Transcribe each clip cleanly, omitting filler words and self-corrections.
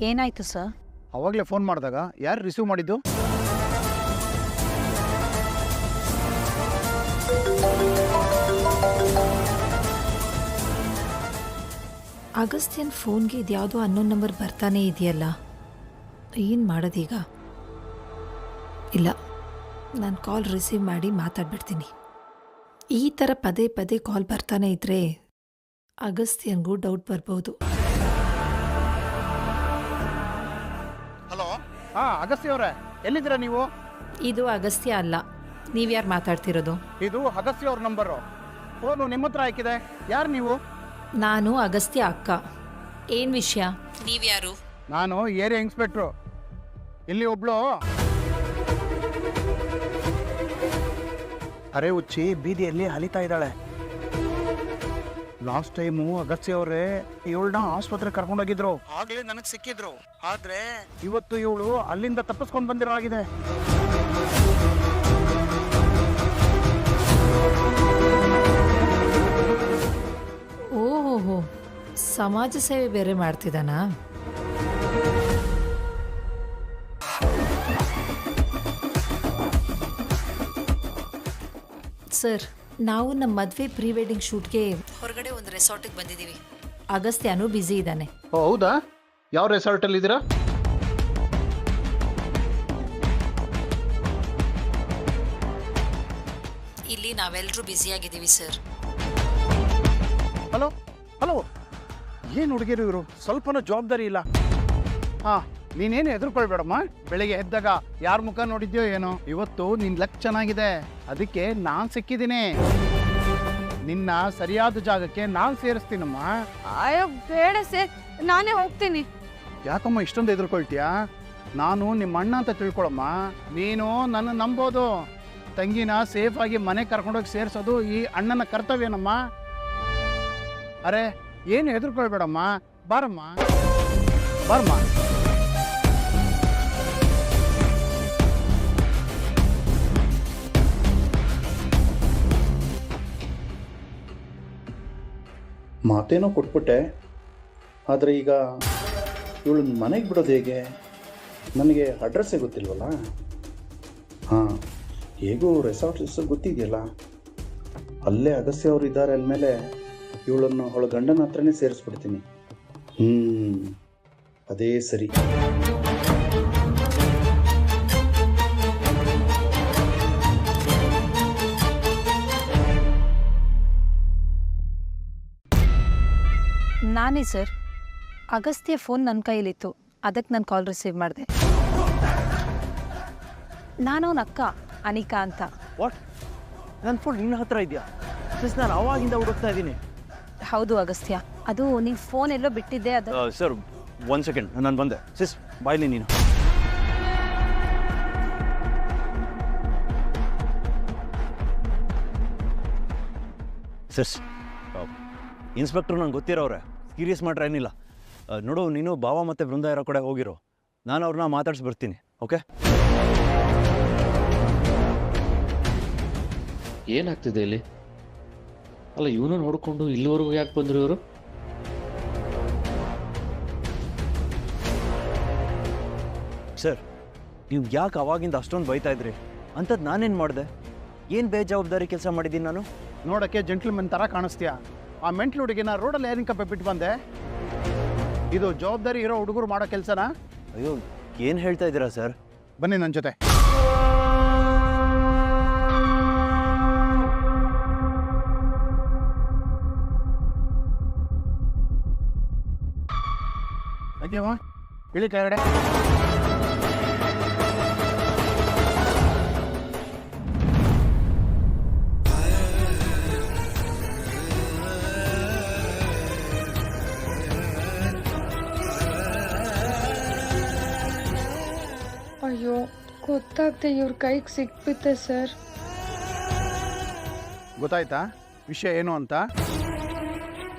ಏನಾಯ್ತು ಸರ್? ಅವಾಗಲೇ ಫೋನ್ ಮಾಡಿದಾಗ ಯಾರು ರಿಸೀವ್ ಮಾಡಿದ್ದು? ಅಗಸ್ತ್ಯನ್ ಫೋನ್ಗೆ ಇದ್ಯಾವುದೋ ಅನ್ನೋನ್ ನಂಬರ್ ಬರ್ತಾನೆ ಇದೆಯಲ್ಲ, ಏನು ಮಾಡೋದೀಗ? ಇಲ್ಲ, ನಾನು ಕಾಲ್ ರಿಸೀವ್ ಮಾಡಿ ಮಾತಾಡ್ಬಿಡ್ತೀನಿ. ಈ ಥರ ಪದೇ ಪದೇ ಕಾಲ್ ಬರ್ತಾನೆ ಇದ್ರೆ ಅಗಸ್ತ್ಯನ್ಗೂ ಡೌಟ್ ಬರ್ಬೋದು. ಹಲೋ, ಹಾಂ ಅಗಸ್ತ್ಯ ಅವರೇ, ಎಲ್ಲಿದ್ದೀರಾ ನೀವು? ಇದು ಅಗಸ್ತ್ಯ ಅಲ್ಲ, ನೀವ್ಯಾರು ಮಾತಾಡ್ತಿರೋದು? ಇದು ಅಗಸ್ತ್ಯ ಅವ್ರ ನಂಬರು. ಫೋನು ನಿಮ್ಮ ಹತ್ರ ಹಾಕಿದೆ. ಯಾರು ನೀವು? ನಾನು ಅಗಸ್ತ್ಯ ಅಕ್ಕ. ಏನು ವಿಷಯ? ನೀವ್ಯಾರು? ನಾನು ಏರಿಯಾ ಇನ್ಸ್ಪೆಕ್ಟ್ರು. ಇಲ್ಲಿ ಒಬ್ಳು ಅರೆ ಉಚ್ಚಿ ಬೀದಿಯಲ್ಲಿ ಅಲಿತಾ ಇದ್ದಾಳೆ. ಲಾಸ್ಟ್ ಟೈಮು ಅಗಸ್ತ್ಯ ಅವರೇ ಇವಳನ್ನ ಆಸ್ಪತ್ರೆಗೆ ಕರ್ಕೊಂಡೋಗಿದ್ರು. ಆಗ್ಲೇ ನನಗೆ ಸಿಕ್ಕಿದ್ರು. ಆದ್ರೆ ಇವತ್ತು ಇವಳು ಅಲ್ಲಿಂದ ತಪ್ಪಿಸ್ಕೊಂಡು ಬಂದಿರೋ ಆಗಿದೆ. ಓಹೋ, ಸಮಾಜ ಸೇವೆ ಬೇರೆ ಮಾಡ್ತಿದ್ದಾನಾ? ಸರ್, ನಾವು ನಮ್ಮ ಮದುವೆ ಪ್ರೀ ವೆಡ್ಡಿಂಗ್ ಶೂಟ್ಗೆ ಹೊರಗಡೆ ಒಂದು ರೆಸಾರ್ಟಿಗೆ ಬಂದಿದ್ದೀವಿ. ಅಗಸ್ತ್ಯನೂ ಬ್ಯುಸಿ ಇದ್ದಾನೆ. ಓ ಹೌದಾ? ಯಾವ ರೆಸಾರ್ಟಲ್ಲಿ ಇದ್ದೀರಾ? ಇಲ್ಲಿ ನಾವೆಲ್ಲರೂ ಬ್ಯುಸಿಯಾಗಿದ್ದೀವಿ ಸರ್. ಹಲೋ ಹಲೋ, ಏನು ಹುಡುಗಿರು ಇವರು? ಸ್ವಲ್ಪನೂ ಜವಾಬ್ದಾರಿ ಇಲ್ಲ. ಹಾಂ, ನೀನೇನು ಹೆದರ್ಕೊಳ್ಬೇಡಮ್ಮ. ಬೆಳಿಗ್ಗೆ ಎದ್ದಾಗ ಯಾರ ಮುಖ ನೋಡಿದ್ಯೋ ಏನೋ. ಇವತ್ತು ನಿನ್ನ ಲಕ್ ಚೆನ್ನಾಗಿದೆ, ಅದಕ್ಕೆ ನಾನು ಸಿಕ್ಕಿದ್ದೀನಿ. ನಿನ್ನ ಸರಿಯಾದ ಜಾಗಕ್ಕೆ ನಾನು ಸೇರಿಸ್ತೀನಮ್ಮ. ಅಯ್ಯೋ ಬೇಡ ಸರ್, ನಾನೇ ಹೋಗ್ತೀನಿ. ಯಾಕಮ್ಮ ಇಷ್ಟೊಂದು ಹೆದರ್ಕೊಳ್ತೀಯಾ? ನಾನು ನಿಮ್ಮ ಅಣ್ಣ ಅಂತ ತಿಳ್ಕೊಳಮ್ಮ. ನೀನು ನನ್ನ ನಂಬೋದು. ತಂಗಿನ ಸೇಫಾಗಿ ಮನೆ ಕರ್ಕೊಂಡೋಗಿ ಸೇರಿಸೋದು ಈ ಅಣ್ಣನ ಕರ್ತವ್ಯನಮ್ಮ. ಅರೆ ಏನು ಹೆದರ್ಕೊಳ್ಬೇಡಮ್ಮ, ಬಾರಮ್ಮ ಬಾರಮ್ಮ. ಮಾತೇನೋ ಕೊಟ್ಬಿಟ್ಟೆ, ಆದರೆ ಈಗ ಇವಳು ಮನೆಗೆ ಬಿಡೋದು ಹೇಗೆ? ನನಗೆ ಅಡ್ರೆಸ್ಸೇ ಗೊತ್ತಿಲ್ವಲ್ಲ. ಹಾಂ, ಹೇಗೂ ರೆಸಾರ್ಟ್ ಗೊತ್ತಿದೆಯಲ್ಲ, ಅಲ್ಲೇ ಅಗಸ್ತ್ಯ ಅವರು ಇದ್ದಾರೆ ಅಂದಮೇಲೆ ಇವಳನ್ನು ಅವಳ ಗಂಡನ ಹತ್ರನೇ ಸೇರಿಸ್ಬಿಡ್ತೀನಿ. ಅದೇ ಸರಿ. ನಾನೇ ಸರ್. ಅಗಸ್ತ್ಯ ಫೋನ್ ನನ್ನ ಕೈಯಲ್ಲಿತ್ತು, ಅದಕ್ಕೆ ನಾನು ಕಾಲ್ ರಿಸೀವ್ ಮಾಡಿದೆ. ನಾನು ಅವನ ಅಕ್ಕ ಅನಿಕಾ ಅಂತ. ವಾಟ್? ನನ್ನ ಫೋನ್ ನಿನ್ನ ಹತ್ರ ಇದೆಯಾ? ಸಿಸ್, ನಾನು ಅವಾಗಿಂದ ಹುಡುಕ್ತಾ ಇದ್ದೀನಿ. ಹೌದು ಅಗಸ್ತ್ಯ, ಅದು ನೀವು ಫೋನ್ ಎಲ್ಲೋ ಬಿಟ್ಟಿದ್ದೆ. ಅದು ಸರ್, 1 ಸೆಕೆಂಡ್, ನಾನು ಬಂದೆ. ಸಿಸ್, ಬಾಯ್ಲಿ ನೀನು. ಸಿಸ್, ಇನ್ಸ್ಪೆಕ್ಟ್ರು ನಂಗೆ ಗೊತ್ತಿರೋರೆ, ಸೀರಿಯಸ್ ಮಾಡ್ರೆ ಏನಿಲ್ಲ. ನೋಡು, ನೀನು ಭಾವ ಮತ್ತು ಬೃಂದ ಇರೋ ಕಡೆ ಹೋಗಿರೋ, ನಾನು ಅವ್ರನ್ನ ಮಾತಾಡ್ಸಿ ಬರ್ತೀನಿ. ಓಕೆ? ಏನಾಗ್ತಿದೆ ಇಲ್ಲಿ? ಅಲ್ಲ, ಇವನನ್ನು ಹೊಡ್ಕೊಂಡು ಇಲ್ಲಿವರೆಗೂ ಯಾಕೆ ಬಂದರು ಇವರು? ಸರ್, ನೀವು ಯಾಕೆ ಅವಾಗಿಂದ ಅಷ್ಟೊಂದು ಬೈತಾ ಇದ್ರಿ? ಅಂಥದ್ದು ನಾನೇನು ಮಾಡಿದೆ? ಏನು ಬೇಜವಾಬ್ದಾರಿ ಕೆಲಸ ಮಾಡಿದ್ದೀನಿ ನಾನು? ನೋಡೋಕ್ಕೆ ಜೆಂಟ್ಲ್ಮನ್ ಥರ ಕಾಣಿಸ್ತೀಯಾ? ಆ ಮೆಂಟ್ಲು ಹುಡುಗಿನ ರೋಡಲ್ಲಿ ಏನಕ್ಕೆ ಬಿಟ್ಟು ಬಂದೆ? ಇದು ಜವಾಬ್ದಾರಿ ಇರೋ ಹುಡುಗರು ಮಾಡೋ ಕೆಲಸನಾ? ಅಯ್ಯೋ, ಏನು ಹೇಳ್ತಾ ಇದ್ದೀರಾ ಸರ್? ಬನ್ನಿ ನನ್ನ ಜೊತೆ. ಅಯ್ಯವ್ವ, ಇಳಿ ಕೆಳಗಡೆ. ಅಯ್ಯೋ, ಗೊತ್ತಾಗ್ದೆ ಇವ್ರ ಕೈಗೆ ಸಿಕ್ಬಿತ್ತೆ ಸರ್. ಗೊತ್ತಾಯ್ತಾ ವಿಷಯ ಏನು ಅಂತ?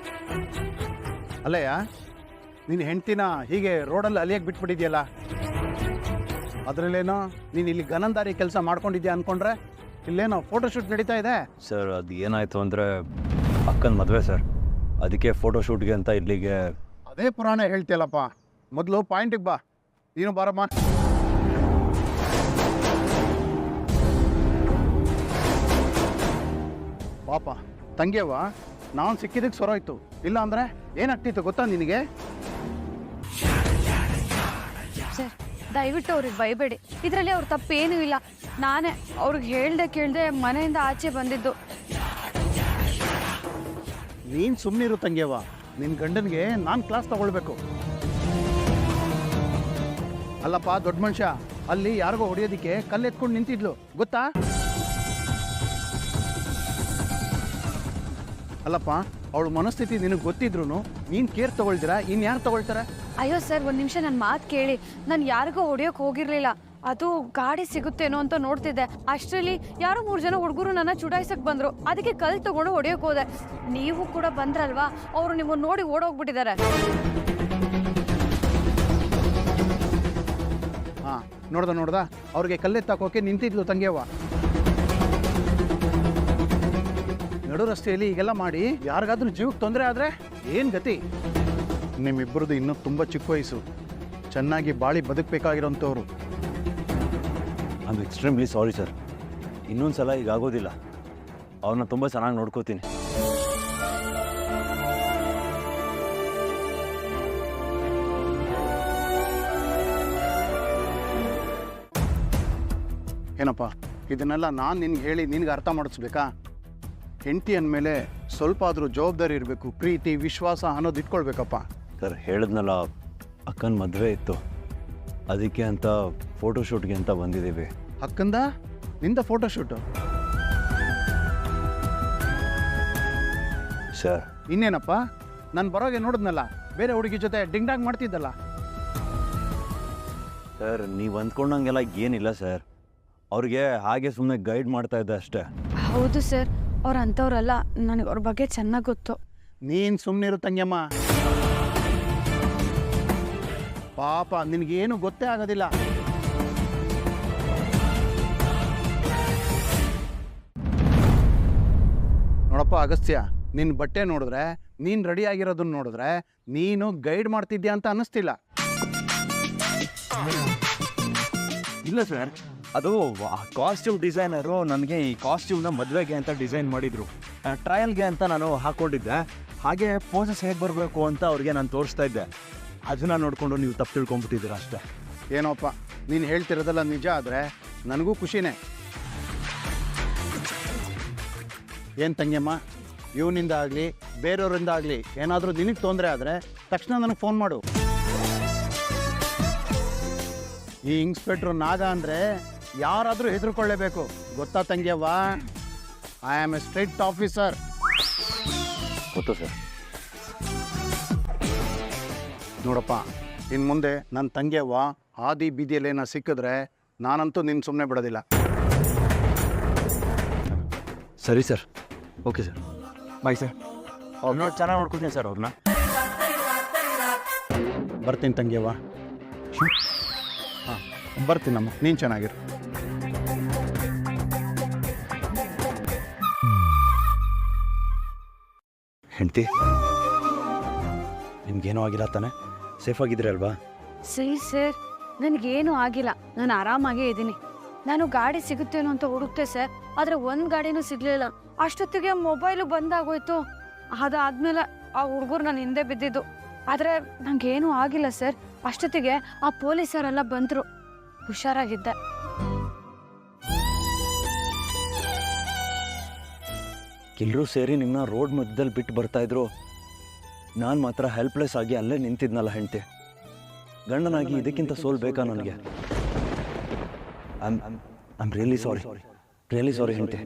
ಅಲ್ಲಯ್ಯ, ನಿನ್ನ ಹೆಂಡ್ತಿನ ಹೀಗೆ ರೋಡಲ್ಲಿ ಅಲಿಯಕ್ಕೆ ಬಿಟ್ಬಿಟ್ಟಿದ್ಯಲ್ಲ, ಅದರಲ್ಲೇನೋ ನೀನು ಇಲ್ಲಿ ಗನಂದಾರಿ ಕೆಲಸ ಮಾಡ್ಕೊಂಡಿದ್ಯಾ ಅಂದ್ಕೊಂಡ್ರೆ ಇಲ್ಲೇನೋ ಫೋಟೋಶೂಟ್ ನಡೀತಾ ಇದೆ. ಸರ್, ಅದು ಏನಾಯಿತು ಅಂದರೆ ಅಕ್ಕನ ಮದುವೆ ಸರ್, ಅದಕ್ಕೆ ಫೋಟೋಶೂಟ್ಗೆ ಅಂತ ಇಲ್ಲಿಗೆ. ಅದೇ ಪುರಾಣ ಹೇಳ್ತಿಯಲ್ಲಪ್ಪ. ಮೊದಲು ಪಾಯಿಂಟಿಗೆ ಬಾ. ನೀನು ಬಾರಮ್ಮ. ಪಾಪ ತಂಗಿಯವ್ವ, ನಾನು ಸಿಕ್ಕಿದ್ದಕ್ಕೆ ಸೊರೋಯ್ತು. ಇಲ್ಲ ಅಂದರೆ ಏನಾಗ್ತಿತ್ತು ಗೊತ್ತಾ ನಿನಗೆ? ಸರ್ ದಯವಿಟ್ಟು ಅವ್ರಿಗೆ ಬೈಬೇಡಿ, ಇದರಲ್ಲಿ ಅವ್ರ ತಪ್ಪೇನೂ ಇಲ್ಲ. ನಾನೇ ಅವ್ರಿಗೆ ಹೇಳ್ದೆ ಕೇಳ್ದೆ ಮನೆಯಿಂದ ಆಚೆ ಬಂದಿದ್ದು. ನೀನು ಸುಮ್ಮನಿರು ತಂಗಿಯವ್ವ. ನಿನ್ನ ಗಂಡನಿಗೆ ನಾನು ಕ್ಲಾಸ್ ತಗೊಳ್ಬೇಕು. ಅಲ್ಲಪ್ಪ ದೊಡ್ಡ ಮನುಷ್ಯ, ಅಲ್ಲಿ ಯಾರಿಗೋ ಹೊಡೆಯೋದಕ್ಕೆ ಕಲ್ಲೆತ್ಕೊಂಡು ನಿಂತಿದ್ಲು ಗೊತ್ತಾ? ಅಲ್ಲಪ್ಪ, ಅವಳ ಮನಸ್ಥಿತಿ ನಿನಗೆ ಗೊತ್ತಿದ್ರು ನೀನು ಕೇರ್ ತಗೊಳ್ತೀರಾ? ಇನ್ಯಾರು ತಗೊಳ್ತಾರೆ? ಅಯ್ಯೋ ಸರ್, ಒಂದು ನಿಮಿಷ ನನ್ನ ಮಾತು ಕೇಳಿ. ನಾನು ಯಾರಿಗೋ ಹೊಡೆಯೋಕೆ ಹೋಗಿರ್ಲಿಲ್ಲ. ಅದು ಗಾಡಿ ಸಿಗುತ್ತೇನೋ ಅಂತ ನೋಡ್ತಿದ್ದೆ. ಅಷ್ಟರಲ್ಲಿ ಯಾರೋ 3 ಜನ ಹುಡುಗರು ನನ್ನ ಚುಡಾಯಿಸಕ್ಕೆ ಬಂದರು. ಅದಕ್ಕೆ ಕಲ್ಲು ತಗೊಂಡು ಹೊಡೆಯೋಕೆ ಹೋದೆ. ನೀವು ಕೂಡ ಬಂದ್ರಲ್ವಾ, ಅವರು ನಿಮ್ಮನ್ನು ನೋಡಿ ಓಡೋಗ್ಬಿಟ್ಟಿದ್ದಾರೆ. ಹಾಂ, ನೋಡ್ದ ಅವ್ರಿಗೆ ಕಲ್ಲೆತ್ತಾಕೋಕೆ ನಿಂತಿದ್ಲು ತಂಗಿಯವ್ವ. ನಡು ರಸ್ತೆಯಲ್ಲಿ ಈಗೆಲ್ಲ ಮಾಡಿ ಯಾರಿಗಾದ್ರೂ ಜೀವಕ್ಕೆ ತೊಂದರೆ ಆದರೆ ಏನು ಗತಿ? ನಿಮ್ಮಿಬ್ಬರದು ಇನ್ನೂ ತುಂಬ ಚಿಕ್ಕ ವಯಸ್ಸು, ಚೆನ್ನಾಗಿ ಬಾಳಿ ಬದುಕಬೇಕಾಗಿರೋಂಥವ್ರು. I am extremely sorry sir. ಇನ್ನೊಂದು ಸಲ ಈಗ ಆಗೋದಿಲ್ಲ. ಅವ್ರನ್ನ ತುಂಬ ಚೆನ್ನಾಗಿ ನೋಡ್ಕೋತೀನಿ. ಏನಪ್ಪ, ಇದನ್ನೆಲ್ಲ ನಾನು ನಿನ್ಗೆ ಹೇಳಿ ನಿನ್ಗೆ ಅರ್ಥ ಮಾಡಿಸ್ಬೇಕಾ? ಹೆಂಡತಿ ಅಂದಮೇಲೆ ಸ್ವಲ್ಪ ಆದರೂ ಜವಾಬ್ದಾರಿ ಇರಬೇಕು, ಪ್ರೀತಿ ವಿಶ್ವಾಸ ಅನ್ನೋದು ಇಟ್ಕೊಳ್ಬೇಕಪ್ಪ. ಸರ್ ಹೇಳಿದ್ನಲ್ಲ, ಅಕ್ಕನ ಮದುವೆ ಇತ್ತು, ಅದಕ್ಕೆ ಅಂತ ಫೋಟೋಶೂಟ್ಗೆ ಅಂತ ಬಂದಿದ್ದೀವಿ. ಅಕ್ಕಂದ ನಿಂದ ಫೋಟೋಶೂಟು? ಸರ್ ಇನ್ನೇನಪ್ಪ, ನಾನು ಬರೋಗೆ ನೋಡಿದ್ನಲ್ಲ, ಬೇರೆ ಹುಡುಗಿ ಜೊತೆ ಡಿಂಗ್ ಡಾಂಗ್ ಮಾಡ್ತಿದ್ದಲ್ಲ. ಸರ್ ನೀವು ಅಂದ್ಕೊಂಡಂಗೆಲ್ಲ ಏನಿಲ್ಲ ಸರ್. ಅವ್ರಿಗೆ ಹಾಗೆ ಸುಮ್ಮನೆ ಗೈಡ್ ಮಾಡ್ತಾ ಇದ್ದೆ ಅಷ್ಟೇ. ಹೌದು ಸರ್, ಅವ್ರು ಅಂಥವ್ರಲ್ಲ. ನನಗೆ ಅವ್ರ ಬಗ್ಗೆ ಚೆನ್ನಾಗಿ ಗೊತ್ತು. ನೀನು ಸುಮ್ಮನಿರು ತಂಗ್ಯಮ್ಮ. ಪಾಪ ನಿನಗೇನು ಗೊತ್ತೇ ಆಗೋದಿಲ್ಲ. ನೋಡಪ್ಪ ಅಗಸ್ತ್ಯ, ನಿನ್ನ ಬಟ್ಟೆ ನೋಡಿದ್ರೆ, ನೀನು ರೆಡಿ ಆಗಿರೋದನ್ನ ನೋಡಿದ್ರೆ ನೀನು ಗೈಡ್ ಮಾಡ್ತಿದ್ಯಾ ಅಂತ ಅನ್ನಿಸ್ತಿಲ್ಲ. ಇಲ್ಲ ಸರ್, ಅದು ಕಾಸ್ಟ್ಯೂಮ್ ಡಿಸೈನರು ನನಗೆ ಈ ಕಾಸ್ಟ್ಯೂಮ್ನ ಮದುವೆಗೆ ಅಂತ ಡಿಸೈನ್ ಮಾಡಿದರು. ಟ್ರಯಲ್ಗೆ ಅಂತ ನಾನು ಹಾಕ್ಕೊಂಡಿದ್ದೆ. ಹಾಗೆ ಪೋಸಸ್ ಹೇಗೆ ಬರಬೇಕು ಅಂತ ಅವ್ರಿಗೆ ನಾನು ತೋರಿಸ್ತಾ ಇದ್ದೆ. ಅದನ್ನು ನೋಡಿಕೊಂಡು ನೀವು ತಪ್ಪು ತಿಳ್ಕೊಂಬಿಟ್ಟಿದ್ದೀರ ಅಷ್ಟೇ. ಏನೋಪ್ಪ, ನೀನು ಹೇಳ್ತಿರೋದೆಲ್ಲ ನಿಜ ಆದರೆ ನನಗೂ ಖುಷಿನೇ. ಏನು ತಂಗ್ಯಮ್ಮ, ಇವನಿಂದ ಆಗಲಿ ಬೇರೆಯವರಿಂದ ಆಗಲಿ ಏನಾದರೂ ನಿನಗೆ ತೊಂದರೆ ಆದರೆ ತಕ್ಷಣ ನನಗೆ ಫೋನ್ ಮಾಡು. ಈ ಇನ್ಸ್ಪೆಕ್ಟ್ರು ನಾಗ ಅಂದರೆ ಯಾರಾದರೂ ಹೆದರ್ಕೊಳ್ಳೇಬೇಕು, ಗೊತ್ತಾ ತಂಗ್ಯವ್ವ? I am a strict officer. ಗೊತ್ತು ಸರ್. ನೋಡಪ್ಪ, ಇನ್ನು ಮುಂದೆ ನನ್ನ ತಂಗ್ಯವ್ವ ಹಾದಿ ಬೀದಿಯಲ್ಲಿ ಏನೋ ಸಿಕ್ಕಿದ್ರೆ ನಾನಂತೂ ನಿನ್ನ ಸುಮ್ಮನೆ ಬಿಡೋದಿಲ್ಲ. ಸರಿ sir, okay sir, bye sir. ನೋಡಿ ಚೆನ್ನಾಗಿ ನೋಡ್ಕೊತೀನಿ ಸರ್ ಅವ್ರನ್ನ. ಬರ್ತೀನಿ ತಂಗ್ಯವ್ವ. ಹಾಂ, ಬರ್ತೀನಮ್ಮ, ನೀನು ಚೆನ್ನಾಗಿರು. ಹೆಂಡ್ತಿ, ನಿಮ್ಗೇನೂ ಆಗಿಲ್ಲ ತಾನೆ? ಸೇಫ್ ಆಗಿದ್ರಿ ಅಲ್ವಾ? ಸರಿ ಸರ್, ನನಗೇನು ಆಗಿಲ್ಲ. ನಾನು ಆರಾಮಾಗೇ ಇದ್ದೀನಿ. ನಾನು ಗಾಡಿ ಸಿಗುತ್ತೇನೋ ಅಂತ ಹುಡುಕ್ತೆ ಸರ್, ಆದರೆ ಒಂದು ಗಾಡಿನೂ ಸಿಗಲಿಲ್ಲ. ಅಷ್ಟೊತ್ತಿಗೆ ಮೊಬೈಲು ಬಂದಾಗೋಯ್ತು. ಅದಾದಮೇಲೆ ಆ ಹುಡುಗರು ನನ್ನ ಹಿಂದೆ ಬಿದ್ದಿದ್ದು. ಆದರೆ ನನಗೇನೂ ಆಗಿಲ್ಲ ಸರ್. ಅಷ್ಟೊತ್ತಿಗೆ ಆ ಪೊಲೀಸರೆಲ್ಲ ಬಂದರು. ಹುಷಾರಾಗಿದ್ದೆ. ಎಲ್ಲರೂ ಸೇರಿ ನಿಮ್ಮನ್ನ ರೋಡ್ ಮಧ್ಯದಲ್ಲಿ ಬಿಟ್ಟು ಬರ್ತಾಯಿದ್ರು. ನಾನು ಮಾತ್ರ ಹೆಲ್ಪ್ಲೆಸ್ ಆಗಿ ಅಲ್ಲೇ ನಿಂತಿದ್ನಲ್ಲ ಹೆಂಡ್ತಿ. ಗಂಡನಾಗಿ ಇದಕ್ಕಿಂತ ಸೋಲ್ಬೇಕಾ ನನಗೆ? ಐ ಆಮ್ ರಿಯಲಿ ಸಾರಿ ಹೆಂಡ್ತಿ.